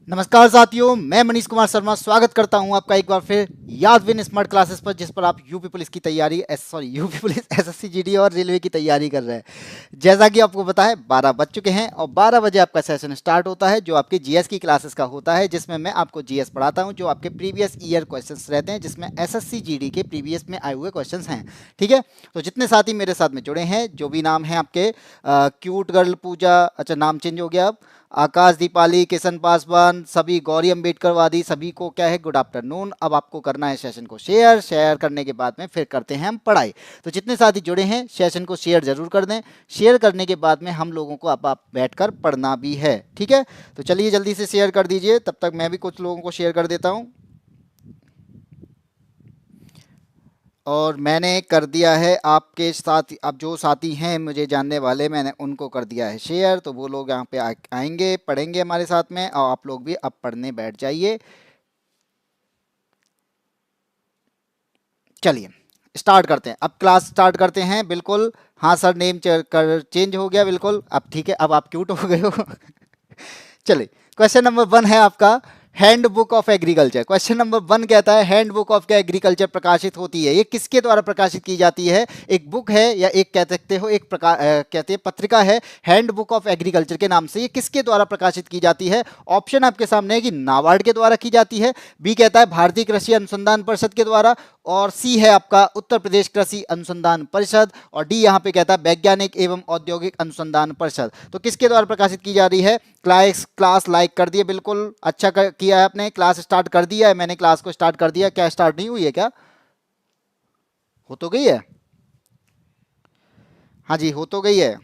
नमस्कार साथियों, मैं मनीष कुमार शर्मा स्वागत करता हूं आपका एक बार फिर यादविन स्मार्ट क्लासेस पर, जिस पर आप यूपी पुलिस की तैयारी यूपी पुलिस एसएससी जीडी और रेलवे की तैयारी कर रहे हैं। जैसा कि आपको पता है 12 बज चुके हैं और 12 बजे आपका सेशन स्टार्ट होता है, जो आपके जीएस की क्लासेस का होता है, जिसमें मैं आपको जीएस पढ़ाता हूँ, जो आपके प्रीवियस ईयर क्वेश्चन रहते हैं, जिसमें एसएससी जीडी के प्रीवियस में आए हुए क्वेश्चन हैं। ठीक है, तो जितने साथी मेरे साथ में जुड़े हैं, जो भी नाम है आपके क्यूट गर्ल पूजा, अच्छा नाम चेंज हो गया अब, आकाश, दीपाली, किशन पासवान, सभी गौरी अम्बेडकर वादी, सभी को क्या है गुड आफ्टरनून। अब आपको करना है सेशन को शेयर करने के बाद में फिर करते हैं हम पढ़ाई। तो जितने साथी जुड़े हैं सेशन को शेयर जरूर कर दें। शेयर करने के बाद में हम लोगों को अब आप बैठकर पढ़ना भी है। ठीक है, तो चलिए जल्दी से शेयर कर दीजिए, तब तक मैं भी कुछ लोगों को शेयर कर देता हूँ। और मैंने कर दिया है आपके साथ, अब जो साथी हैं मुझे जानने वाले, मैंने उनको कर दिया है शेयर, तो वो लोग यहाँ पे आएंगे, पढ़ेंगे हमारे साथ में, और आप लोग भी अब पढ़ने बैठ जाइए। चलिए स्टार्ट करते हैं, अब क्लास स्टार्ट करते हैं। बिल्कुल, हाँ सर, नेम चेंज हो गया, बिल्कुल अब ठीक है, अब आप क्यूट हो गए हो। चलिए, क्वेश्चन नंबर 1 है आपका hand book of agriculture. Question number 1 कहता है हैंड बुक ऑफ एग्रीकल्चर प्रकाशित होती है, ये किसके द्वारा प्रकाशित की जाती है? एक बुक है या एक कह सकते हो एक प्रकार कहते हैं पत्रिका है, हैंड बुक ऑफ एग्रीकल्चर के नाम से। ये किसके द्वारा प्रकाशित की जाती है? ऑप्शन आपके सामने है कि नाबार्ड के द्वारा की जाती है, बी कहता है भारतीय कृषि अनुसंधान परिषद के द्वारा, और सी है आपका उत्तर प्रदेश कृषि अनुसंधान परिषद, और डी यहाँ पे कहता है वैज्ञानिक एवं औद्योगिक अनुसंधान परिषद। तो किसके द्वारा प्रकाशित की जा रही है? क्लास लाइक कर दिए, बिल्कुल अच्छा किया है आपने, क्लास स्टार्ट कर दिया है, मैंने क्लास को स्टार्ट कर दिया। क्या स्टार्ट नहीं हुई है क्या? हो तो गई है, हाँ जी हो तो गई है।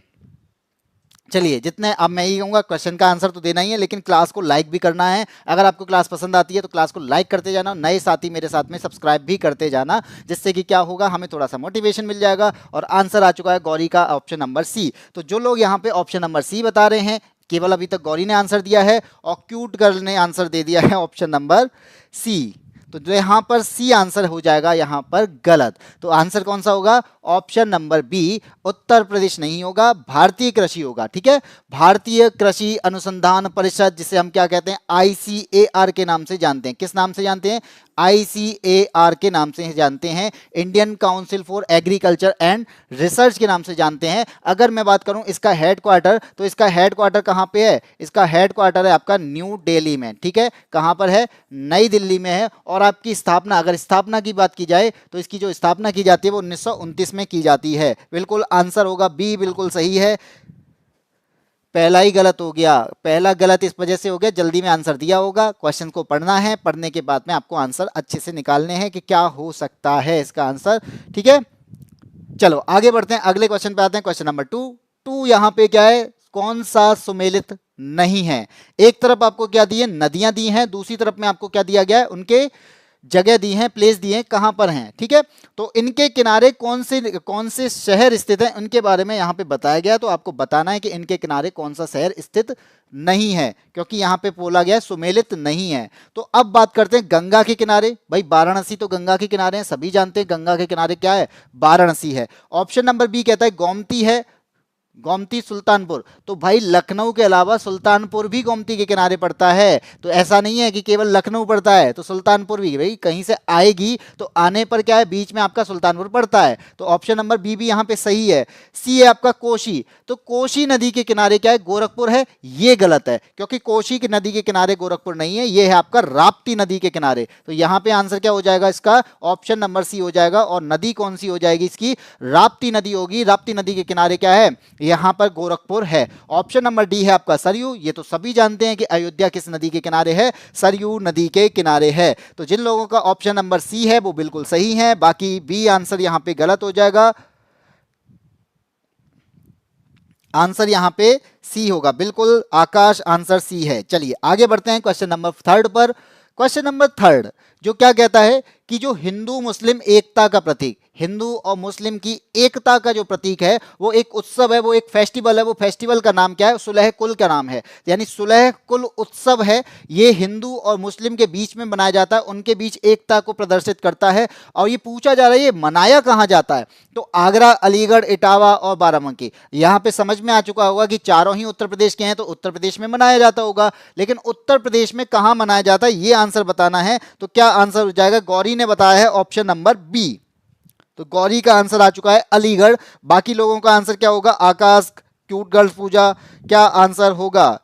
चलिए, जितने अब मैं ही कहूँगा, क्वेश्चन का आंसर तो देना ही है, लेकिन क्लास को लाइक भी करना है। अगर आपको क्लास पसंद आती है तो क्लास को लाइक करते जाना, नए साथी मेरे साथ में सब्सक्राइब भी करते जाना, जिससे कि क्या होगा, हमें थोड़ा सा मोटिवेशन मिल जाएगा। और आंसर आ चुका है गौरी का, ऑप्शन नंबर सी। तो जो लोग यहाँ पे ऑप्शन नंबर सी बता रहे हैं, केवल अभी तक गौरी ने आंसर दिया है और क्यूट गर्ल ने आंसर दे दिया है ऑप्शन नंबर सी। तो जो यहाँ पर सी आंसर हो जाएगा यहाँ पर गलत। तो आंसर कौन सा होगा? Option number B, Uttar Pradesh नहीं होगा, भारतीय कृषि होगा। ठीक है, भारतीय कृषि अनुसंधान परिषद, जिसे हम क्या कहते हैं, आईसीएआर के नाम से जानते हैं। किस नाम से जानते हैं? आईसीएआर के नाम से जानते हैं, Indian council for agriculture and research के नाम से जानते हैं। अगर मैं बात करूं इसका हेडक्वार्टर, तो इसका हेडक्वार्टर कहां पे है? इसका हेडक्वार्टर है आपका न्यू दिल्ली में। ठीक है, कहां पर है? नई दिल्ली में है। और आपकी स्थापना, अगर स्थापना की बात की जाए तो इसकी जो स्थापना की जाती है वो 1929 में की जाती है। बिल्कुल आंसर होगा बी, बिल्कुल सही है। पहला ही गलत हो गया, पहला गलत इस वजह से हो गया, जल्दी में आंसर दिया होगा। क्वेश्चन को पढ़ना है, पढ़ने के बाद में आपको आंसर अच्छे से निकालने हैं कि क्या हो सकता है इसका आंसर। ठीक है, चलो आगे बढ़ते हैं, अगले क्वेश्चन पे आते हैं। क्वेश्चन नंबर 2 यहाँ पे क्या है? कौन सा सुमेलित नहीं है? एक तरफ आपको क्या दिए? नदियां दी हैं, दूसरी तरफ में आपको क्या दिया गया है? उनके जगह दी हैं, प्लेस दिए हैं, कहां पर हैं। ठीक है, तो इनके किनारे कौन से शहर स्थित हैं, उनके बारे में यहां पे बताया गया। तो आपको बताना है कि इनके किनारे कौन सा शहर स्थित नहीं है, क्योंकि यहां पे बोला गया सुमेलित नहीं है। तो अब बात करते हैं गंगा के किनारे। भाई वाराणसी तो गंगा के किनारे हैं, सभी जानते हैं गंगा के किनारे क्या है? वाराणसी है। ऑप्शन नंबर बी कहता है गोमती है, गोमती सुल्तानपुर। तो भाई लखनऊ के अलावा सुल्तानपुर भी गोमती के किनारे पड़ता है, तो ऐसा नहीं है कि केवल लखनऊ पड़ता है, तो सुल्तानपुर भी, भाई कहीं से आएगी तो आने पर क्या है, बीच में आपका सुल्तानपुर पड़ता है। तो ऑप्शन नंबर बी भी यहाँ पे सही है। सी है आपका कोशी। तो कोशी नदी के किनारे क्या है? गोरखपुर है। ये गलत है, क्योंकि कोशी की नदी के किनारे गोरखपुर नहीं है, ये है आपका राप्ती नदी के किनारे। तो यहाँ पे आंसर क्या हो जाएगा इसका? ऑप्शन नंबर सी हो जाएगा। और नदी कौन सी हो जाएगी इसकी? राप्ती नदी होगी। राप्ती नदी के किनारे क्या है? यहां पर गोरखपुर है। ऑप्शन नंबर डी है आपका सरयू। ये तो सभी जानते हैं कि अयोध्या किस नदी के किनारे है? सरयू नदी के किनारे है। तो जिन लोगों का ऑप्शन नंबर सी है वो बिल्कुल सही है, बाकी बी आंसर यहां पे गलत हो जाएगा। आंसर यहां पे सी होगा, बिल्कुल आकाश, आंसर सी है। चलिए आगे बढ़ते हैं क्वेश्चन नंबर 3 पर। क्वेश्चन नंबर 3 जो क्या कहता है कि जो हिंदू मुस्लिम एकता का प्रतीक, हिंदू और मुस्लिम की एकता का जो प्रतीक है, वो एक उत्सव है, वो एक फेस्टिवल है। वो फेस्टिवल का नाम क्या है? सुलह कुल का नाम है, यानी सुलह कुल उत्सव है। ये हिंदू और मुस्लिम के बीच में मनाया जाता है, उनके बीच एकता को प्रदर्शित करता है। और ये पूछा जा रहा है ये मनाया कहाँ जाता है, तो आगरा, अलीगढ़, इटावा और बाराबंकी। यहाँ पे समझ में आ चुका होगा कि चारों ही उत्तर प्रदेश के हैं, तो उत्तर प्रदेश में मनाया जाता होगा, लेकिन उत्तर प्रदेश में कहाँ मनाया जाता है ये आंसर बताना है। तो क्या आंसर हो जाएगा? गौरी ने बताया है ऑप्शन नंबर बी, तो गौरी का आंसर आ चुका है अलीगढ़। बाकी लोगों का आंसर क्या होगा? आकाश, क्यूट गर्ल्स पूजा, क्या आंसर होगा?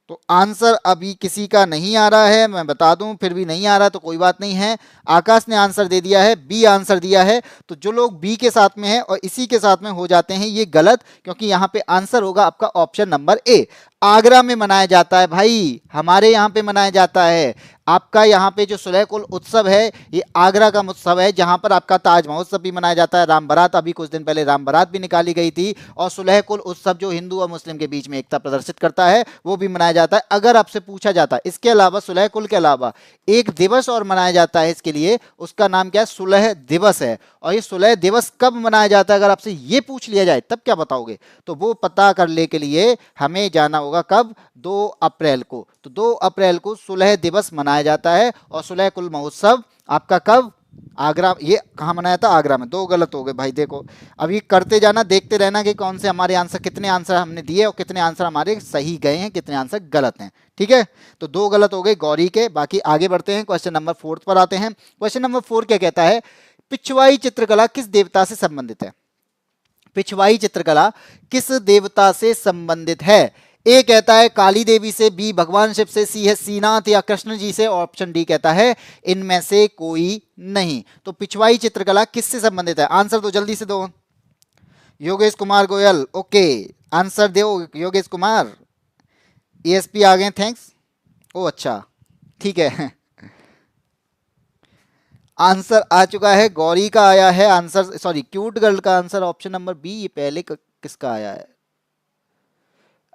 तो आंसर अभी किसी का नहीं आ रहा है, मैं बता दूं, फिर भी नहीं आ रहा तो कोई बात नहीं है। आकाश ने आंसर दे दिया है, बी आंसर दिया है। तो जो लोग बी के साथ में है और इसी के साथ में हो जाते हैं ये गलत, क्योंकि यहां पे आंसर होगा आपका ऑप्शन नंबर ए। आगरा में मनाया जाता है भाई, हमारे यहाँ पे मनाया जाता है। आपका यहाँ पे जो सुलह कुल उत्सव है ये आगरा का उत्सव है, जहां पर आपका ताज महोत्सव भी मनाया जाता है, राम बारात, अभी कुछ दिन पहले राम बारात भी निकाली गई थी, और सुलह कुल उत्सव जो हिंदू और मुस्लिम के बीच में एकता प्रदर्शित करता है वो भी मनाया जाता है। अगर आपसे पूछा जाता है इसके अलावा, सुलह कुल के अलावा एक दिवस और मनाया जाता है इसके लिए, उसका नाम क्या है? सुलह दिवस है। और ये सुलह दिवस कब मनाया जाता है अगर आपसे ये पूछ लिया जाए तब क्या बताओगे? तो वो पता करने के लिए हमें जाना होगा कब? 2 अप्रैल को। तो 2 अप्रैल को सुलह दिवस मनाया जाता है। और सुलह कुल महोत्सव आपका कब? आगरा। ये कहाँ मनाया था? आगरा में। 2 गलत हो गए भाई। देखो अभी करते जाना, देखते रहना कि कौन से हमारे आंसर, कितने आंसर हमने दिए और कितने आंसर हमारे सही गए हैं, कितने आंसर गलत हैं। ठीक है, तो 2 गलत हो गए गौरी के। बाकी आगे बढ़ते हैं, क्वेश्चन नंबर 4 पर आते हैं। क्वेश्चन नंबर 4 क्या कहता है? पिछवाई चित्रकला किस देवता से संबंधित है? पिछवाई चित्रकला किस देवता से संबंधित है? ए कहता है काली देवी से, बी भगवान शिव से, सी है श्रीनाथ या कृष्ण जी से, ऑप्शन डी कहता है इनमें से कोई नहीं। तो पिछवाई चित्रकला किससे संबंधित है? आंसर दो, जल्दी से दो। योगेश कुमार गोयल, ओके, आंसर दो योगेश कुमार। एएसपी आ गए, थैंक्स। ओ अच्छा, ठीक है। आंसर आ चुका है, गौरी का आया है आंसर, सॉरी क्यूट गर्ल का आंसर ऑप्शन नंबर बी। ये पहले किसका आया है?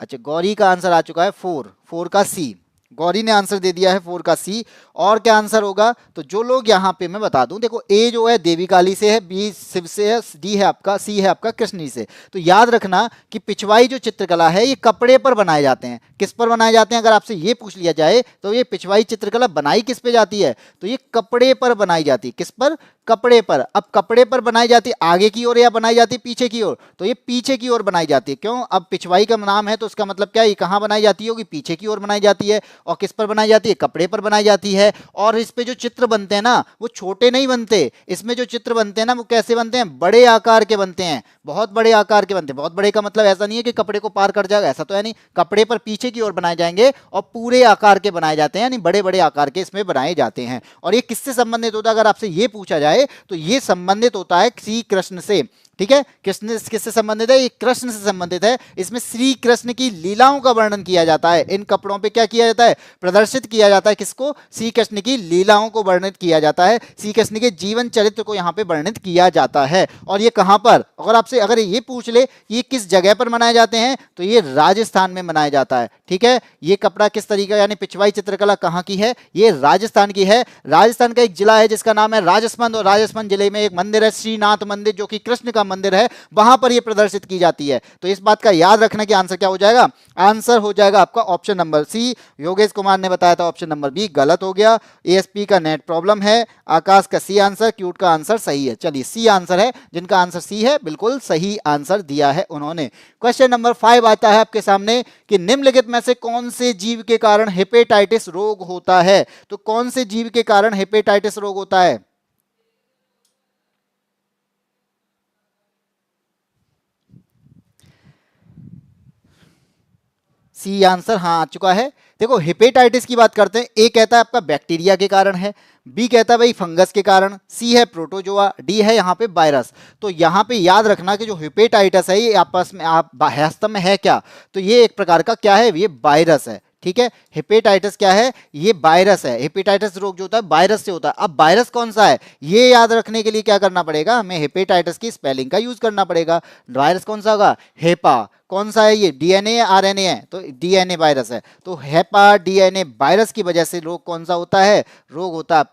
अच्छा, गौरी का आंसर आ चुका है 4 का सी। गौरी ने आंसर दे दिया है 4 का सी। और क्या आंसर होगा? तो जो लोग यहाँ पे मैं बता दूं, देखो ए जो है देवी काली से है, बी शिव से है, डी है आपका, सी है आपका कृष्ण जी से। तो याद रखना कि पिछवाई जो चित्रकला है ये कपड़े पर बनाए जाते हैं। किस पर बनाए जाते हैं अगर आपसे ये पूछ लिया जाए, तो ये पिछवाई चित्रकला बनाई किस पे जाती है? तो ये कपड़े पर बनाई जाती है। किस पर? कपड़े पर। अब कपड़े पर बनाई जाती है आगे की ओर या बनाई जाती है पीछे की ओर? तो ये पीछे की ओर बनाई जाती है। क्यों? अब पिछवाई का नाम है तो उसका मतलब क्या है? ये कहाँ बनाई जाती होगी? पीछे की ओर बनाई जाती है। और किस पर बनाई जाती है? कपड़े पर बनाई जाती है। और इस पे जो चित्र बनते हैं ना, वो छोटे नहीं बनते। इसमें जो चित्र बनते हैं ना, वो कैसे बनते हैं? बड़े आकार के बनते हैं, बहुत बड़े आकार के बनते हैं। बहुत बड़े का मतलब ऐसा नहीं है कि कपड़े को पार कर जाएगा, ऐसा तो है नहीं। कपड़े पर पीछे की ओर बनाए जाएंगे और पूरे आकार के बनाए जाते हैं, यानी बड़े बड़े आकार के इसमें बनाए जाते हैं। और ये किससे संबंधित होता है अगर आपसे ये पूछा जाए, तो ये संबंधित होता है श्री कृष्ण से। ठीक है, कृष्ण किससे संबंधित है? ये कृष्ण से संबंधित है। इसमें श्री कृष्ण की लीलाओं का वर्णन किया जाता है। इन कपड़ों पे क्या किया जाता है? प्रदर्शित किया जाता है। किसको? श्री कृष्ण की लीलाओं को वर्णित किया जाता है। श्री कृष्ण के जीवन चरित्र को यहाँ पे वर्णित किया जाता है। और ये कहाँ पर, अगर आपसे अगर ये पूछ ले ये किस जगह पर मनाए जाते हैं, तो ये राजस्थान में मनाया जाता है। ठीक है, ये कपड़ा किस तरीके, यानी पिछवाई चित्रकला कहाँ की है? ये राजस्थान की है। राजस्थान का एक जिला है जिसका नाम है राजसमंद, और राजसमंद जिले में एक मंदिर है श्रीनाथ मंदिर, जो कि कृष्ण का मंदिर है, वहां पर यह प्रदर्शित की जाती है। तो इस बात का याद रखना कि आंसर क्या हो जाएगा? आंसर हो जाएगा आपका option number C. Yogesh Kumar ने बताया था ऑप्शन नंबर बी, गलत हो गया। एएसपी का नेट प्रॉब्लम है। आकाश का सी आंसर, क्यूट का आंसर सही है। चलिए सी आंसर है, जिनका आंसर सी है बिल्कुल सही आंसर दिया है उन्होंने। क्वेश्चन नंबर 5 आता है आपके सामने कि निम्नलिखित में से कौन से जीव के कारण हेपेटाइटिस रोग होता है? तो कौन से जीव के कारण हेपेटाइटिस रोग होता है? सी आंसर हाँ आ चुका है। देखो हेपेटाइटिस की बात करते हैं। ए कहता है आपका बैक्टीरिया के कारण है, बी कहता है भाई फंगस के कारण, सी है प्रोटोजोआ, डी है यहाँ पे वायरस। तो यहाँ पे याद रखना कि जो हेपेटाइटिस है ये आपस में आप वास्तव में है क्या? तो ये एक प्रकार का क्या है? ये वायरस है। ठीक है, हेपेटाइटिस क्या है? ये वायरस है। हेपेटाइटिस रोग जो होता है वायरस से होता है। अब वायरस कौन सा है ये याद रखने के लिए क्या करना पड़ेगा? हमें हेपेटाइटिस की स्पेलिंग का यूज करना पड़ेगा। वायरस कौन सा होगा? हेपा। कौन सा है ये? डीएनए या आरएनए है? तो डीएनए वायरस है। तो हेपा डीएनए वायरस की वजह से रोग कौन सा होता है? रोग होता है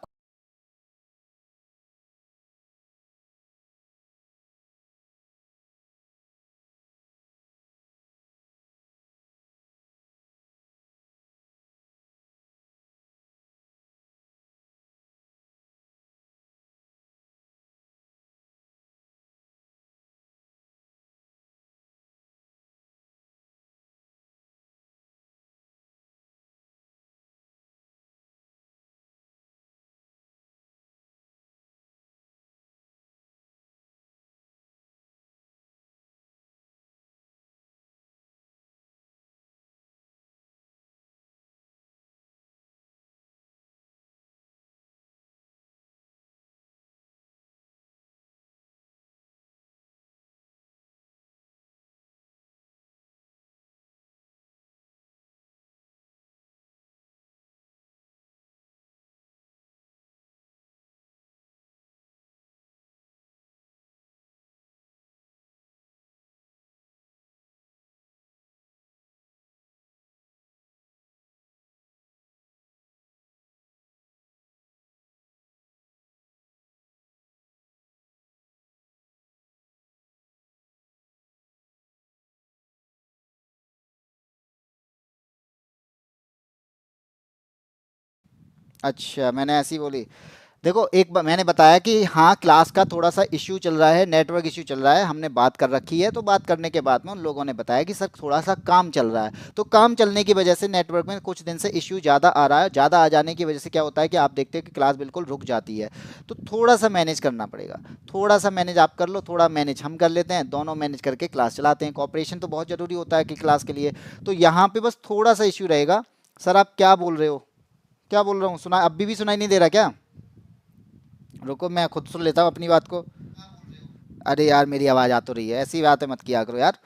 अच्छा, मैंने ऐसी बोली। देखो, एक बार मैंने बताया कि हाँ क्लास का थोड़ा सा इश्यू चल रहा है, नेटवर्क इश्यू चल रहा है, हमने बात कर रखी है। तो बात करने के बाद में उन लोगों ने बताया कि सर थोड़ा सा काम चल रहा है, तो काम चलने की वजह से नेटवर्क में कुछ दिन से इश्यू ज़्यादा आ रहा है। ज़्यादा आ जाने की वजह से क्या होता है कि आप देखते हैं कि क्लास बिल्कुल रुक जाती है। तो थोड़ा सा मैनेज करना पड़ेगा, थोड़ा सा मैनेज आप कर लो, थोड़ा मैनेज हम कर लेते हैं, दोनों मैनेज करके क्लास चलाते हैं। कॉपरेशन तो बहुत ज़रूरी होता है कि क्लास के लिए। तो यहाँ पे बस थोड़ा सा इश्यू रहेगा। सर आप क्या बोल रहे हो? क्या बोल रहा हूँ, सुना अभी भी सुनाई नहीं दे रहा क्या? रुको मैं खुद सुन लेता हूँ अपनी बात को। अरे यार मेरी आवाज़ आ तो रही है, ऐसी बातें मत किया करो यार।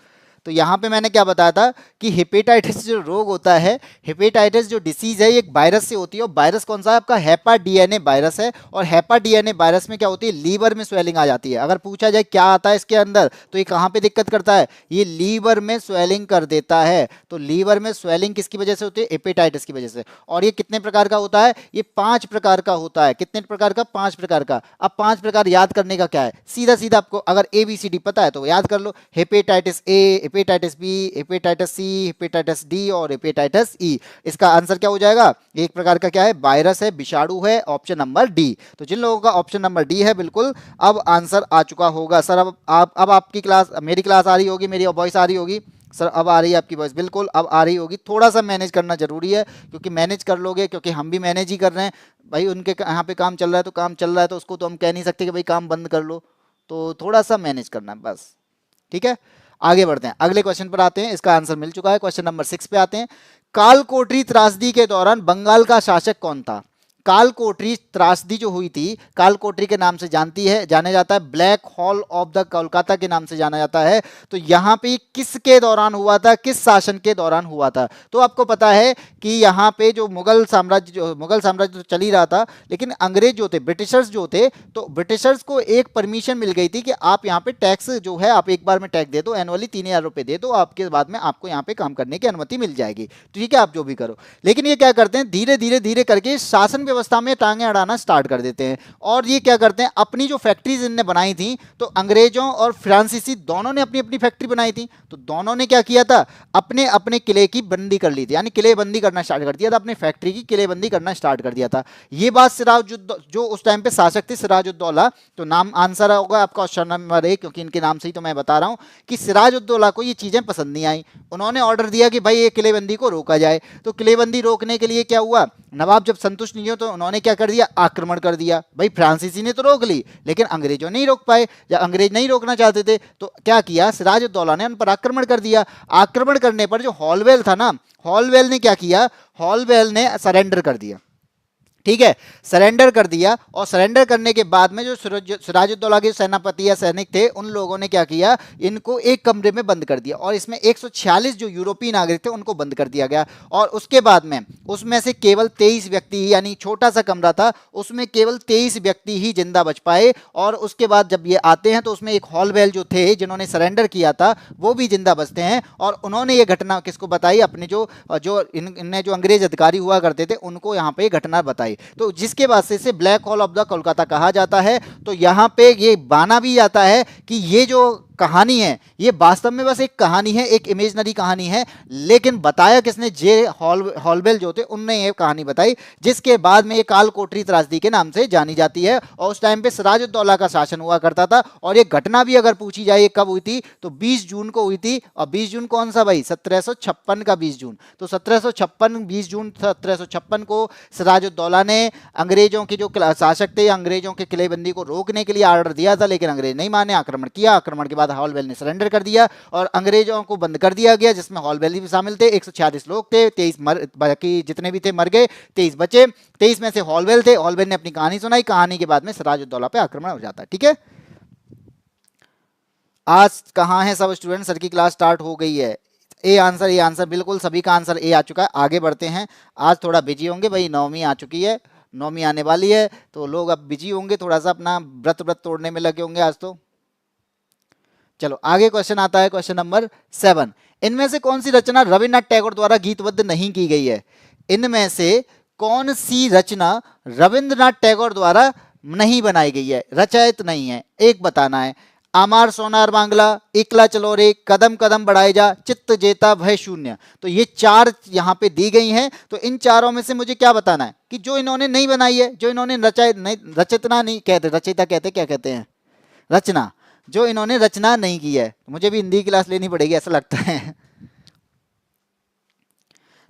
तो यहाँ पे मैंने क्या बताया था कि हेपेटाइटिस जो रोग होता है, हेपेटाइटिस जो डिसीज है, ये एक वायरस से होती है। और वायरस कौन सा है आपका? हैपा डीएनए वायरस है। और हैपा डीएनए वायरस में क्या होती है? लीवर में स्वेलिंग आ जाती है। अगर पूछा जाए क्या आता है इसके अंदर, तो ये कहाँ पे दिक्कत करता है? ये लीवर में स्वेलिंग कर देता है। तो लीवर में स्वेलिंग किसकी वजह से होती है? हेपेटाइटिस की वजह से। और ये कितने प्रकार का होता है? ये 5 प्रकार का होता है। कितने प्रकार का? 5 प्रकार का। अब 5 प्रकार याद करने का क्या है? सीधा सीधा आपको अगर ए बी सी डी पता है तो याद कर लो। Hepatitis A, hepatitis B, hepatitis C, hepatitis D और हेपेटाइटिस ई। इसका आंसर क्या हो जाएगा? एक प्रकार का क्या है? वायरस है, विषाणु है, ऑप्शन नंबर डी। तो जिन लोगों का ऑप्शन नंबर डी है बिल्कुल अब आंसर आ चुका होगा। सर अब आपकी क्लास, मेरी क्लास आ रही होगी, मेरी वॉइस आ रही होगी। सर अब आ रही है आपकी वॉइस, बिल्कुल अब आ रही होगी। थोड़ा सा मैनेज करना जरूरी है, क्योंकि मैनेज कर लोगे, क्योंकि हम भी मैनेज ही कर रहे हैं भाई। उनके यहाँ पे काम चल रहा है तो काम चल रहा है, तो उसको तो हम कह नहीं सकते कि भाई काम बंद कर लो। तो थोड़ा सा मैनेज करना है बस, ठीक है। आगे बढ़ते हैं, अगले क्वेश्चन पर आते हैं। इसका आंसर मिल चुका है, क्वेश्चन नंबर 6 पे आते हैं। कालकोटरी त्रासदी के दौरान बंगाल का शासक कौन था? कालकोटरी त्रासदी जो हुई थी, कालकोटरी के नाम से जाने जाता है, black hole of the Kolkata के नाम से जाना जाता है। तो यहाँ पे किसके दौरान हुआ था, किस शासन के दौरान हुआ था? तो आपको पता है कि यहाँ पे जो मुगल साम्राज्य तो चल ही रहा था, लेकिन अंग्रेज जो थे, ब्रिटिशर्स जो थे, तो ब्रिटिशर्स को एक परमिशन मिल गई थी कि आप यहाँ पे टैक्स जो है आप एक बार में टैक्स दे दो, एनुअली 3,000 रुपए दे दो, आपके बाद में आपको यहाँ पे काम करने की अनुमति मिल जाएगी। ठीक है, आप जो भी करो। लेकिन ये क्या करते हैं, धीरे धीरे धीरे करके शासन व्यवस्था में टांगे अड़ाना स्टार्ट कर देते हैं। और ये क्या करते हैं, अपनी जो फैक्ट्रीज इनने बनाई थी, तो अंग्रेजों और फ्रांसीसी दोनों ने अपनी अपनी फैक्ट्री बनाई थी, तो दोनों ने क्या किया था, अपने अपने किले की बंदी कर ली थी, यानी किले बंदी करना स्टार्ट कर दिया था, अपनी फैक्ट्री की किले बंदी करना स्टार्ट कर दिया था। ये बात सिराजुद्दौला जो उस टाइम पे शासक थे, सिराजुद्दौला, तो नाम आंसर होगा आपका ऑप्शन नंबर 1, क्योंकि इनके नाम से ही तो मैं बता रहा हूं कि सिराजुद्दौला को ये चीजें पसंद नहीं आई। उन्होंने ऑर्डर दिया कि भाई ये किलेबंदी को रोका जाए। तो किलेबंदी रोकने के लिए क्या हुआ, नवाब जब संतुष्ट नहीं हो तो उन्होंने क्या कर दिया, आक्रमण कर दिया। भाई फ्रांसीसी ने तो रोक ली, लेकिन अंग्रेजों नहीं रोक पाए, या अंग्रेज नहीं रोकना चाहते थे, तो क्या किया, सिराजुद्दौला ने उन पर आक्रमण कर दिया। आक्रमण करने पर जो हॉलवेल था ना, हॉलवेल ने क्या किया, हॉलवेल ने सरेंडर कर दिया। ठीक है, सरेंडर कर दिया। और सरेंडर करने के बाद में जो सिराजुद्दौला के सेनापति या सैनिक थे, उन लोगों ने क्या किया, इनको एक कमरे में बंद कर दिया, और इसमें 146 जो यूरोपीय नागरिक थे उनको बंद कर दिया गया। और उसके बाद में उसमें से केवल 23 व्यक्ति ही, यानी छोटा सा कमरा था, उसमें केवल 23 व्यक्ति ही जिंदा बच पाए। और उसके बाद जब ये आते हैं तो उसमें एक हॉलवेल जो थे जिन्होंने सरेंडर किया था, वो भी जिंदा बचते हैं। और उन्होंने ये घटना किसको बताई, अपने जो जो इनने जो अंग्रेज अधिकारी हुआ करते थे उनको यहाँ पे घटना बताई। तो जिसके बाद से इसे black hole of the Kolkata कहा जाता है। तो यहाँ पे ये माना भी जाता है कि ये जो कहानी है, ये वास्तव में बस एक कहानी है, एक इमेजनरी कहानी है, लेकिन बताया किसने, जे हॉलवेल जो थे उनने ये कहानी बताई, जिसके बाद में ये कालकोटरी त्रासदी के नाम से जानी जाती है। और उस टाइम पे सिराजुद्दौला का शासन हुआ करता था। और ये घटना भी अगर पूछी जाए कब हुई थी, तो 20 जून को हुई थी। और 20 जून कौन सा भाई, 1756 का 20 जून। तो 20 जून 1756 को सिराजुद्दौला ने अंग्रेजों के जो शासक थे, अंग्रेजों के किलेबंदी को रोकने के लिए ऑर्डर दिया था, लेकिन अंग्रेज नहीं माने, आक्रमण किया। आक्रमण के बाद हॉलवेल ने सरेंडर कर दिया और अंग्रेजों को बंद कर दिया गया, जिसमें हॉलवेल भी शामिल थे। 146 लोग थे, 23 बाकी जितने भी थे मर गए, 23 बचे। 23 में से हॉलवेल थे। हॉलवेल ने अपनी कहानी सुनाई, कहानी के बाद में सिराजुद्दौला पे आक्रमण हो जाता है। ठीक है, आज कहाँ है सब स्टूडेंट, सर की क्लास स्टार्ट हो गई है। ए आंसर बिल्कुल सभी का आंसर ए आ चुका है। आगे बढ़ते हैं, आज थोड़ा बिजी होंगे भाई, नवमी आ चुकी है, नवमी आने वाली है, तो लोग अब बिजी होंगे, थोड़ा सा अपना व्रत तोड़ने में लगे होंगे आज तो। चलो आगे क्वेश्चन आता है, क्वेश्चन नंबर 7। इनमें से कौन सी रचना रविन्द्रनाथ टैगोर द्वारा गीतबद्ध नहीं की गई है? इनमें से कौन सी रचना रविन्द्रनाथ टैगोर द्वारा नहीं बनाई गई है, रचयित नहीं है, एक बताना है। आमार सोनार बांग्ला, एकला चलो रे, कदम कदम बढ़ाए जा, चित्त जेता भय शून्य। तो ये चार यहाँ पे दी गई हैं। तो इन चारों में से मुझे क्या बताना है कि जो इन्होंने नहीं बनाई है, जो इन्होंने रचाई नहीं, रचना नहीं कहते, रचयिता कहते, क्या कहते हैं, रचना, जो इन्होंने रचना नहीं की है। मुझे भी हिंदी क्लास लेनी पड़ेगी ऐसा लगता है।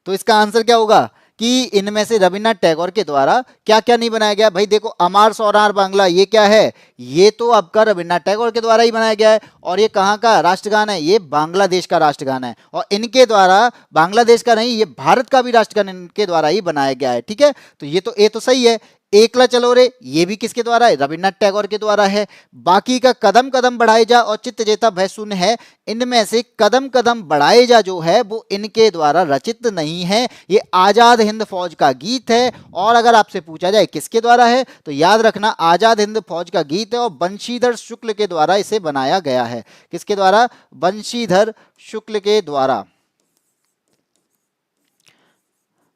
तो इसका आंसर क्या होगा कि इनमें से रविन्द्रनाथ टैगोर के द्वारा क्या क्या नहीं बनाया गया। भाई देखो, अमार सोनार बांग्ला ये क्या है, ये तो आपका रविन्द्रनाथ टैगोर के द्वारा ही बनाया गया है। और ये कहाँ का राष्ट्रगान है, ये बांग्लादेश का राष्ट्रगान है। और इनके द्वारा, बांग्लादेश का नहीं, ये भारत का भी राष्ट्रगान इनके द्वारा ही बनाया गया है। ठीक है, तो ये तो सही है। एकला चलो रे, ये भी किसके द्वारा है, रविन्द्रनाथ टैगोर के द्वारा है। बाकी का कदम कदम बढ़ाए जा और चित्त जेता भय शून्य है, इनमें से कदम कदम बढ़ाए जा जो है वो इनके द्वारा रचित नहीं है, ये आजाद हिंद फौज का गीत है। और अगर आपसे पूछा जाए किसके द्वारा है, तो याद रखना आजाद हिंद फौज का गीत है और बंशीधर शुक्ल के द्वारा इसे बनाया गया है। किसके द्वारा, बंशीधर शुक्ल के द्वारा।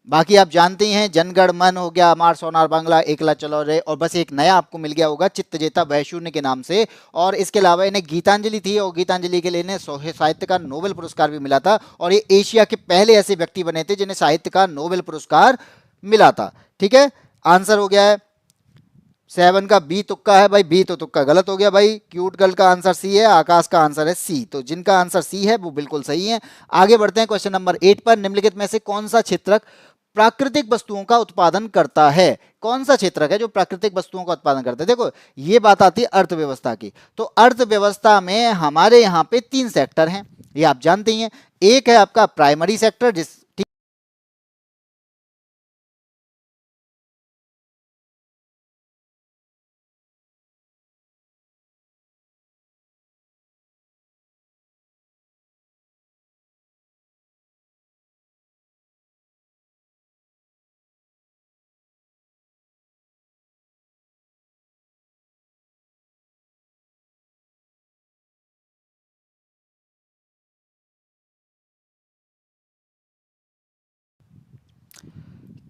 बाकी आप जानते ही हैं, जनगण मन हो गया, अमार सोनार बांग्ला, एकला चलो रे, और बस एक नया आपको मिल गया होगा चित्त जेता भय शून्य के नाम से। और इसके अलावा इन्हें गीतांजलि थी, और गीतांजलि के लिए इन्हें साहित्य का नोबेल पुरस्कार भी मिला था। और ये एशिया के पहले ऐसे व्यक्ति बने थे जिन्हें साहित्य का नोबेल पुरस्कार मिला था। ठीक है, आंसर हो गया है 7 का बी तुक्का है भाई, बी तो तुक्का गलत हो गया भाई। क्यूट गर्ल का आंसर सी है, आकाश का आंसर है सी। तो जिनका आंसर सी है वो बिल्कुल सही है। आगे बढ़ते हैं क्वेश्चन नंबर 8 पर। निम्नलिखित में से कौन सा क्षेत्रक प्राकृतिक वस्तुओं का उत्पादन करता है। कौन सा क्षेत्रक है जो प्राकृतिक वस्तुओं का उत्पादन करता है। देखो, ये बात आती है अर्थव्यवस्था की। तो अर्थव्यवस्था में हमारे यहाँ पे 3 सेक्टर हैं, ये आप जानते ही हैं। एक है आपका प्राइमरी सेक्टर, जिस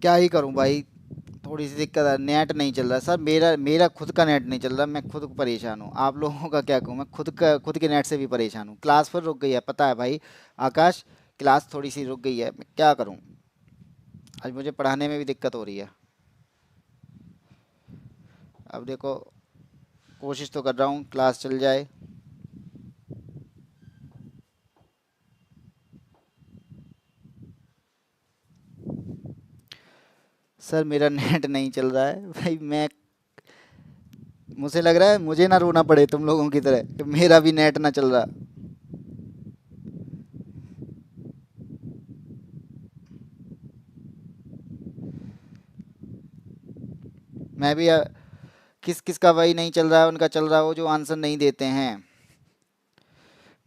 क्या ही करूं भाई, थोड़ी सी दिक्कत है, नेट नहीं चल रहा सर, मेरा मेरा खुद का नेट नहीं चल रहा, मैं खुद परेशान हूँ। आप लोगों का क्या कहूँ, मैं खुद के नेट से भी परेशान हूँ। क्लास फिर रुक गई है, पता है भाई आकाश, क्लास थोड़ी सी रुक गई है, मैं क्या करूँ। आज मुझे पढ़ाने में भी दिक्कत हो रही है। अब देखो, कोशिश तो कर रहा हूँ क्लास चल जाए। सर मेरा नेट नहीं चल रहा है भाई, मैं, मुझे लग रहा है मुझे ना रोना पड़े तुम लोगों की तरह कि मेरा भी नेट ना चल रहा। मैं भी किस किस का वही नहीं चल रहा है, उनका चल रहा हो जो आंसर नहीं देते हैं।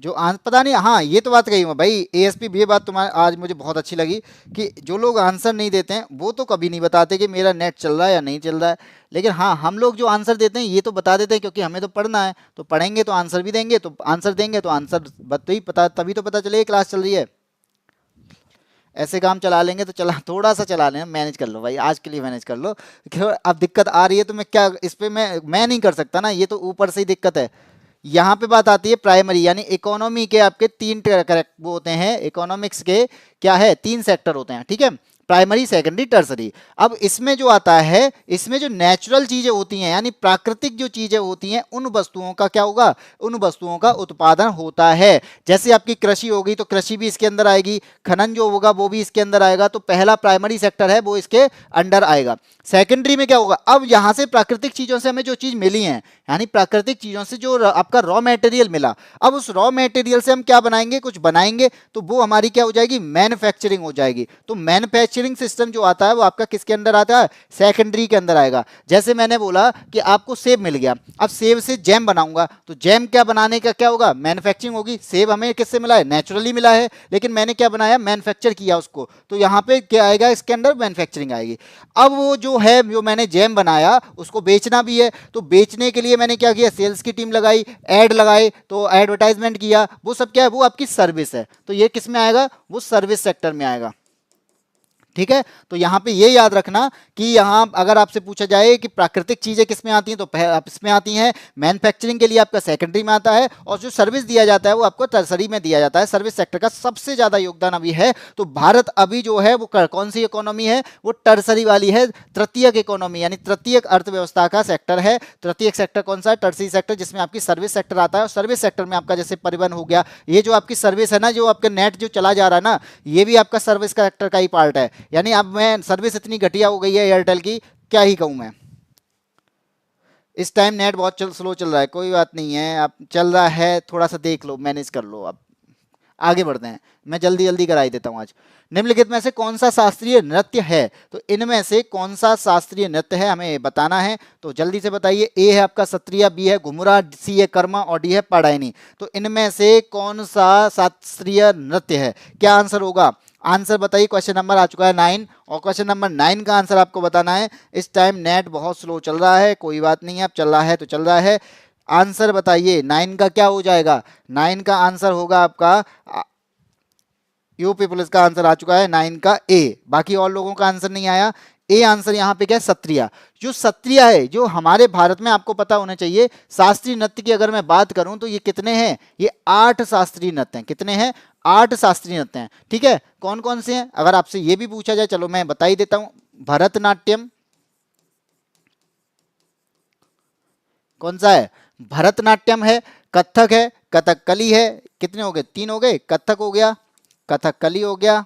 जो पता नहीं, हाँ ये तो बात कही मैं भाई एएसपी, ये बात तुम्हारी आज मुझे बहुत अच्छी लगी कि जो लोग आंसर नहीं देते हैं वो तो कभी नहीं बताते कि मेरा नेट चल रहा है या नहीं चल रहा है। लेकिन हाँ, हम लोग जो आंसर देते हैं ये तो बता देते हैं, क्योंकि हमें तो पढ़ना है, तो पढ़ेंगे तो आंसर भी देंगे, तो आंसर देंगे तो आंसर ही पता, तभी तो पता चलेगा क्लास चल रही है। ऐसे काम चला लेंगे तो चला, थोड़ा सा चला लेना, मैनेज कर लो भाई, आज के लिए मैनेज कर लो। अब दिक्कत आ रही है तो मैं क्या, इस पे मैं नहीं कर सकता ना, ये तो ऊपर से ही दिक्कत है। यहाँ पे बात आती है प्राइमरी, यानी इकोनॉमी के आपके 3 करेक्ट वो होते हैं, इकोनॉमिक्स के क्या है 3 सेक्टर होते हैं। ठीक है, प्राइमरी, सेकेंडरी, टर्सरी। अब इसमें जो आता है, इसमें जो नेचुरल चीजें होती हैं, यानी प्राकृतिक जो चीजें होती हैं, उन वस्तुओं का क्या होगा, उन वस्तुओं का उत्पादन होता है। जैसे आपकी कृषि होगी तो कृषि भी इसके अंदर आएगी, खनन जो होगा वो भी इसके अंदर आएगा। तो पहला प्राइमरी सेक्टर है वो इसके अंडर आएगा। सेकेंडरी में क्या होगा, अब यहां से प्राकृतिक चीजों से हमें जो चीज मिली है, यानी प्राकृतिक चीजों से जो आपका रॉ मटेरियल मिला, अब उस रॉ मटेरियल से हम क्या बनाएंगे, कुछ बनाएंगे, तो वो हमारी क्या हो जाएगी, मैन्युफैक्चरिंग हो जाएगी। तो मैन्युफैक्चरिंग सिस्टम जो आता है वो आपका किसके अंदर आता है, सेकेंडरी के अंदर आएगा। जैसे मैंने बोला कि आपको सेब मिल गया, अब सेब से जैम बनाऊंगा, तो जैम क्या बनाने का क्या होगा, मैन्युफैक्चरिंग होगी। सेब हमें किससे मिला है, नेचुरली मिला है, लेकिन मैंने क्या बनाया, मैन्युफैक्चर किया उसको, तो यहाँ पे क्या आएगा, इसके अंदर मैन्युफैक्चरिंग आएगी। अब वो जो है, जो मैंने जैम बनाया उसको बेचना भी है, तो बेचने के लिए मैंने क्या किया, सेल्स की टीम लगाई, एड लगाए, तो एडवर्टाइजमेंट किया, वो सब क्या है, वो आपकी सर्विस है। तो ये किस में आएगा, वो सर्विस सेक्टर में आएगा। ठीक है, तो यहाँ पे ये याद रखना कि यहाँ अगर आपसे पूछा जाए कि प्राकृतिक चीजें किस में आती हैं, तो आप इसमें आती हैं। मैन्युफैक्चरिंग के लिए आपका सेकेंडरी में आता है, और जो सर्विस दिया जाता है वो आपको टर्सरी में दिया जाता है। सर्विस सेक्टर का सबसे ज्यादा योगदान अभी है, तो भारत अभी जो है वो कौन सी इकोनॉमी है, वो टर्सरी वाली है, तृतीयक इकोनॉमी यानी तृतीयक अर्थव्यवस्था का सेक्टर है। तृतीयक सेक्टर कौन सा है? टर्सरी सेक्टर, जिसमें आपकी सर्विस सेक्टर आता है। और सर्विस सेक्टर में आपका जैसे परिवहन हो गया, ये जो आपकी सर्विस है ना, जो आपका नेट जो चला जा रहा है ना, ये भी आपका सर्विस का सेक्टर का ही पार्ट है। यानी अब मैं सर्विस इतनी घटिया हो गई है एयरटेल की, क्या ही कहूं मैं। इस टाइम नेट बहुत स्लो चल रहा है, कोई बात नहीं है, आप चल रहा है, थोड़ा सा देख लो, मैनेज कर लो। अब आगे बढ़ते हैं, मैं जल्दी जल्दी कराई देता हूं आज। निम्नलिखित में से कौन सा शास्त्रीय नृत्य है? तो इनमें से कौन सा शास्त्रीय नृत्य है हमें बताना है, तो जल्दी से बताइए। ए है आपका सत्रिया, बी है घुमुरा, सी है कर्मा और डी है पडायनी। तो इनमें से कौन सा शास्त्रीय नृत्य है? क्या आंसर होगा? आंसर बताइए। क्वेश्चन नंबर आ चुका है 9, और क्वेश्चन नंबर 9 का आंसर आपको बताना है। इस टाइम नेट बहुत स्लो चल रहा है, कोई बात नहीं है, अब चल रहा है तो चल रहा है। आंसर बताइए 9 का क्या हो जाएगा? 9 का आंसर होगा आपका यूपी पुलिस का आंसर आ चुका है 9 का ए। बाकी और लोगों का आंसर नहीं आया। ए आंसर यहाँ पे क्या है? सत्रिया। जो सत्रिया है, जो हमारे भारत में आपको पता होना चाहिए, शास्त्रीय नृत्य की अगर मैं बात करूं तो ये कितने हैं? ये 8 शास्त्रीय नृत्य हैं। कितने हैं? 8 शास्त्रीय नृत्य हैं। ठीक है, कौन कौन से हैं अगर आपसे ये भी पूछा जाए, चलो मैं बता ही देता हूं। भरतनाट्यम, कौन सा है? भरतनाट्यम है, कथक है, कथकली है। कितने हो गए? 3 हो गए। कथक हो गया, कथकली हो गया,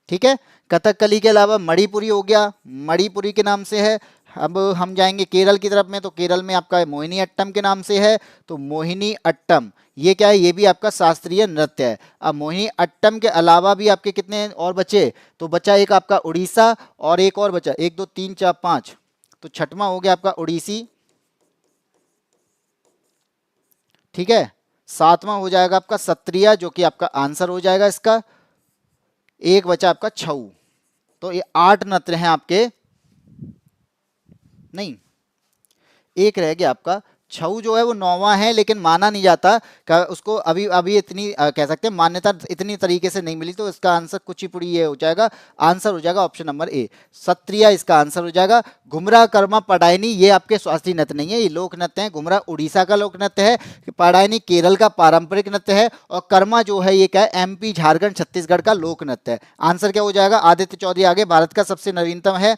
ठीक है। कथकली के अलावा मणिपुरी हो गया, मणिपुरी के नाम से है। अब हम जाएंगे केरल की तरफ में, तो केरल में आपका मोहिनी अट्टम के नाम से है, तो मोहिनी अट्टम ये क्या है? ये भी आपका शास्त्रीय नृत्य है। अब मोहिनी अट्टम के अलावा भी आपके कितने और बचे? तो बचा एक आपका उड़ीसा, और एक और बचा, 1 2 3 4 5, तो छठवां हो गया आपका उड़ीसी, ठीक है। सातवां हो जाएगा आपका सत्रिया, जो कि आपका आंसर हो जाएगा इसका। एक बचा आपका छऊ। तो ये 8 नृत्य हैं आपके, नहीं, एक रह गया आपका छऊ, जो है वो 9वां है, लेकिन माना नहीं जाता। उसको अभी अभी इतनी कह सकते हैं मान्यता इतनी तरीके से नहीं मिली, तो इसका आंसर कुचिपुड़ी ये हो जाएगा। आंसर हो जाएगा ऑप्शन नंबर ए, सत्रिया इसका आंसर हो जाएगा। घुमरा, कर्मा, पडायनी ये आपके शास्त्रीय नृत्य नहीं है, ये लोक नृत्य है। घुमरा उड़ीसा का लोक नृत्य है, पडायनी केरल का पारंपरिक नृत्य है, और कर्मा जो है ये क्या है? एमपी, झारखंड, छत्तीसगढ़ का लोक नृत्य है। आंसर क्या हो जाएगा? आदित्य चौधरी आगे, भारत का सबसे नवीनतम है।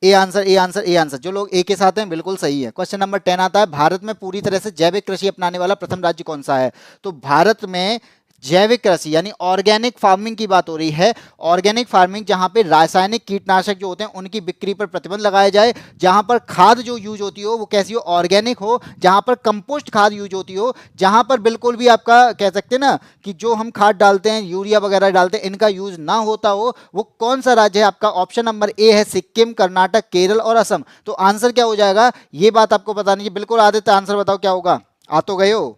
A answer, A answer, A answer. जो लोग ए के साथ हैं बिल्कुल सही है। क्वेश्चन नंबर 10 आता है, भारत में पूरी तरह से जैविक कृषि अपनाने वाला प्रथम राज्य कौन सा है? तो भारत में जैविक कृषि यानी ऑर्गेनिक फार्मिंग की बात हो रही है। ऑर्गेनिक फार्मिंग जहां पे रासायनिक कीटनाशक जो होते हैं उनकी बिक्री पर प्रतिबंध लगाया जाए, जहां पर खाद जो यूज होती हो वो कैसी हो? ऑर्गेनिक हो, जहां पर कंपोस्ट खाद यूज होती हो, जहां पर बिल्कुल भी आपका कह सकते हैं ना कि जो हम खाद डालते हैं, यूरिया वगैरह डालते हैं, इनका यूज ना होता हो, वो कौन सा राज्य है? आपका ऑप्शन नंबर ए है सिक्किम, कर्नाटक, केरल और असम। तो आंसर क्या हो जाएगा? ये बात आपको बतानी है बिल्कुल। आदित्य आंसर बताओ क्या होगा? आ तो गए हो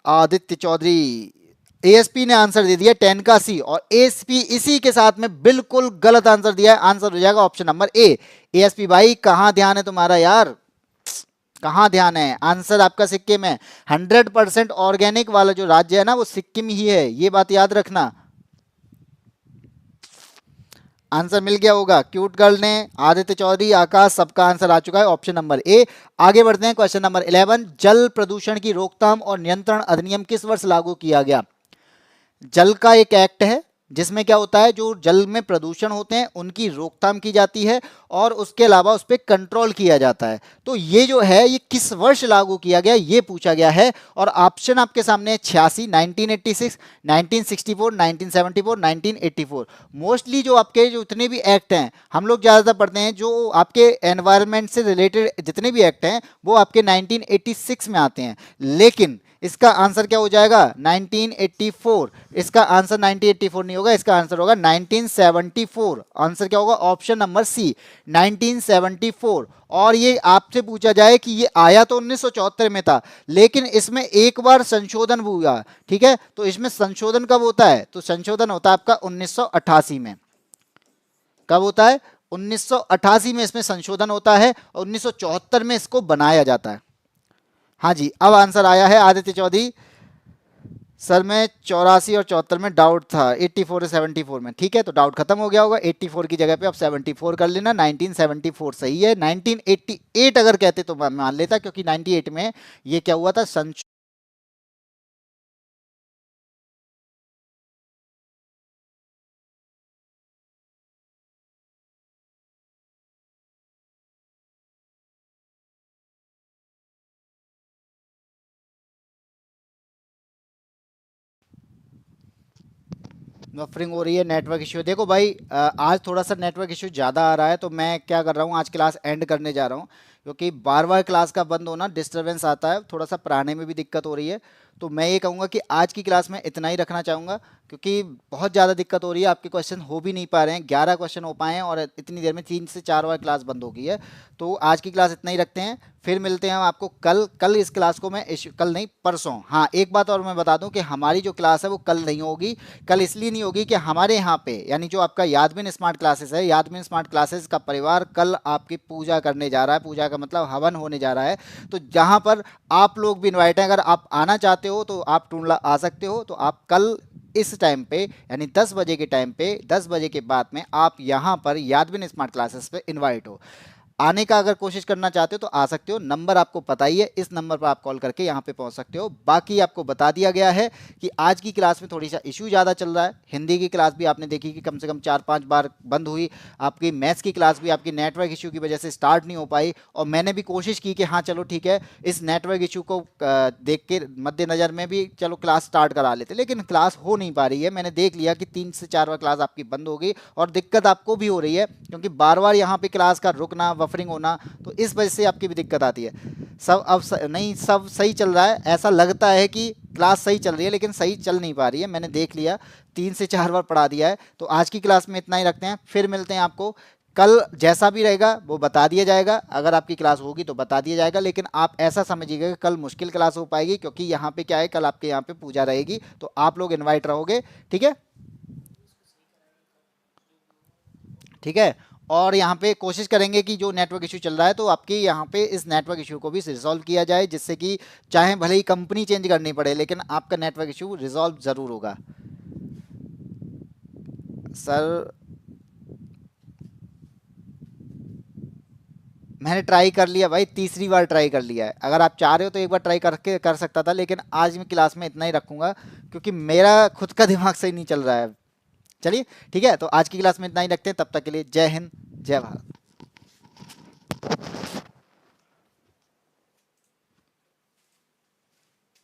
आदित्य चौधरी। एएसपी ने आंसर दे दिया 10 का सी, और एएसपी इसी के साथ में बिल्कुल गलत आंसर दिया है। आंसर हो जाएगा ऑप्शन नंबर ए। एएसपी भाई कहां ध्यान है तुम्हारा यार, कहां ध्यान है? आंसर आपका सिक्किम है। 100% ऑर्गेनिक वाला जो राज्य है ना वो सिक्किम ही है, ये बात याद रखना। आंसर मिल गया होगा क्यूट गर्ल ने, आदित्य चौधरी, आकाश, सबका आंसर आ चुका है ऑप्शन नंबर ए। आगे बढ़ते हैं क्वेश्चन नंबर 11, जल प्रदूषण की रोकथाम और नियंत्रण अधिनियम किस वर्ष लागू किया गया? जल का एक एक्ट है जिसमें क्या होता है, जो जल में प्रदूषण होते हैं उनकी रोकथाम की जाती है, और उसके अलावा उस पर कंट्रोल किया जाता है। तो ये जो है ये किस वर्ष लागू किया गया ये पूछा गया है, और ऑप्शन आपके सामने है 86, 1986, 1964, 1974, 1984। मोस्टली जो आपके जो जितने भी एक्ट हैं हम लोग ज़्यादातर पढ़ते हैं, जो आपके एनवायरनमेंट से रिलेटेड जितने भी एक्ट हैं वो आपके 1986 में आते हैं, लेकिन इसका आंसर क्या हो जाएगा? 1984। इसका आंसर 1984 नहीं होगा, इसका आंसर होगा 1974। आंसर क्या होगा? Option number C, 1974। और ये आपसे पूछा जाए कि ये आया तो 1974 में था, लेकिन इसमें एक बार संशोधन भी हुआ, ठीक है। तो इसमें संशोधन कब होता है? तो संशोधन होता है आपका 1988 में। कब होता है? 1988 में इसमें संशोधन होता है, और 1974 में इसको बनाया जाता है। हाँ जी, अब आंसर आया है आदित्य चौधरी। सर मैं 84 और 74 में डाउट था, 84 और 74 में, ठीक है, तो डाउट खत्म हो गया होगा। 84 की जगह पे आप 74 कर लेना, 1974 सही है। 1988 अगर कहते तो मैं मान लेता, क्योंकि 98 में ये क्या हुआ था, बफरिंग हो रही है, नेटवर्क इश्यू। देखो भाई आज थोड़ा सा नेटवर्क इश्यू ज़्यादा आ रहा है, तो मैं क्या कर रहा हूँ, आज क्लास एंड करने जा रहा हूँ, क्योंकि बार बार क्लास का बंद होना डिस्टरबेंस आता है, थोड़ा सा पढ़ाने में भी दिक्कत हो रही है। तो मैं ये कहूँगा कि आज की क्लास में इतना ही रखना चाहूँगा, क्योंकि बहुत ज़्यादा दिक्कत हो रही है, आपके क्वेश्चन हो भी नहीं पा रहे हैं, 11 क्वेश्चन हो पाए हैं और इतनी देर में 3 से 4 बार क्लास बंद हो गई है। तो आज की क्लास इतना ही रखते हैं, फिर मिलते हैं हम आपको कल। कल इस क्लास को मैं कल नहीं, परसों। हाँ, एक बात और मैं बता दूं कि हमारी जो क्लास है वो कल नहीं होगी। कल इसलिए नहीं होगी कि हमारे यहाँ पे, यानी जो आपका यादविन स्मार्ट क्लासेस है, यादविन स्मार्ट क्लासेस का परिवार कल आपकी पूजा करने जा रहा है। पूजा का मतलब हवन होने जा रहा है, तो जहाँ पर आप लोग भी इन्वाइट हैं। अगर आप आना चाहते हो तो आप टूंडला आ सकते हो। तो आप कल इस टाइम पे, यानी 10 बजे के टाइम पे, 10 बजे के बाद में आप यहाँ पर यादविन स्मार्ट क्लासेस पे इन्वाइट हो। आने का अगर कोशिश करना चाहते हो तो आ सकते हो, नंबर आपको पता ही है, इस नंबर पर आप कॉल करके यहाँ पे पहुँच सकते हो। बाकी आपको बता दिया गया है कि आज की क्लास में थोड़ी सा इशू ज़्यादा चल रहा है। हिंदी की क्लास भी आपने देखी कि कम से कम 4-5 बार बंद हुई। आपकी मैथ्स की क्लास भी आपकी नेटवर्क इशू की वजह से स्टार्ट नहीं हो पाई, और मैंने भी कोशिश की कि हाँ चलो ठीक है, इस नेटवर्क इशू को देख के मद्देनज़र में भी चलो क्लास स्टार्ट करा लेते, लेकिन क्लास हो नहीं पा रही है। मैंने देख लिया कि 3 से 4 बार क्लास आपकी बंद होगी, और दिक्कत आपको भी हो रही है, क्योंकि बार बार यहाँ पे क्लास का रुकना, बफरिंग होना, तो इस वजह से आपकी भी दिक्कत आती है। सब अब नहीं, सब सही चल रहा है, ऐसा लगता है कि क्लास सही चल रही है, लेकिन सही चल नहीं पा रही है। मैंने देख लिया, 3 से 4 बार पढ़ा दिया है। तो आज की क्लास में इतना ही रखते हैं, फिर मिलते हैं आपको कल। जैसा भी रहेगा वो बता दिया जाएगा, अगर आपकी क्लास होगी तो बता दिया जाएगा, लेकिन आप ऐसा समझिएगा कि कल मुश्किल क्लास हो पाएगी, क्योंकि यहाँ पे क्या है, कल आपके यहाँ पे पूजा रहेगी, तो आप लोग इन्वाइट रहोगे, ठीक है। ठीक है, और यहाँ पे कोशिश करेंगे कि जो नेटवर्क इशू चल रहा है, तो आपके यहाँ पे इस नेटवर्क इशू को भी रिजॉल्व किया जाए, जिससे कि चाहे भले ही कंपनी चेंज करनी पड़े, लेकिन आपका नेटवर्क इशू रिजॉल्व ज़रूर होगा। सर मैंने ट्राई कर लिया भाई, तीसरी बार ट्राई कर लिया है। अगर आप चाह रहे हो तो एक बार ट्राई करके कर सकता था, लेकिन आज मैं क्लास में इतना ही रखूंगा, क्योंकि मेरा खुद का दिमाग सही नहीं चल रहा है। चलिए ठीक है, तो आज की क्लास में इतना ही रखते हैं, तब तक के लिए जय हिंद, जय भारत।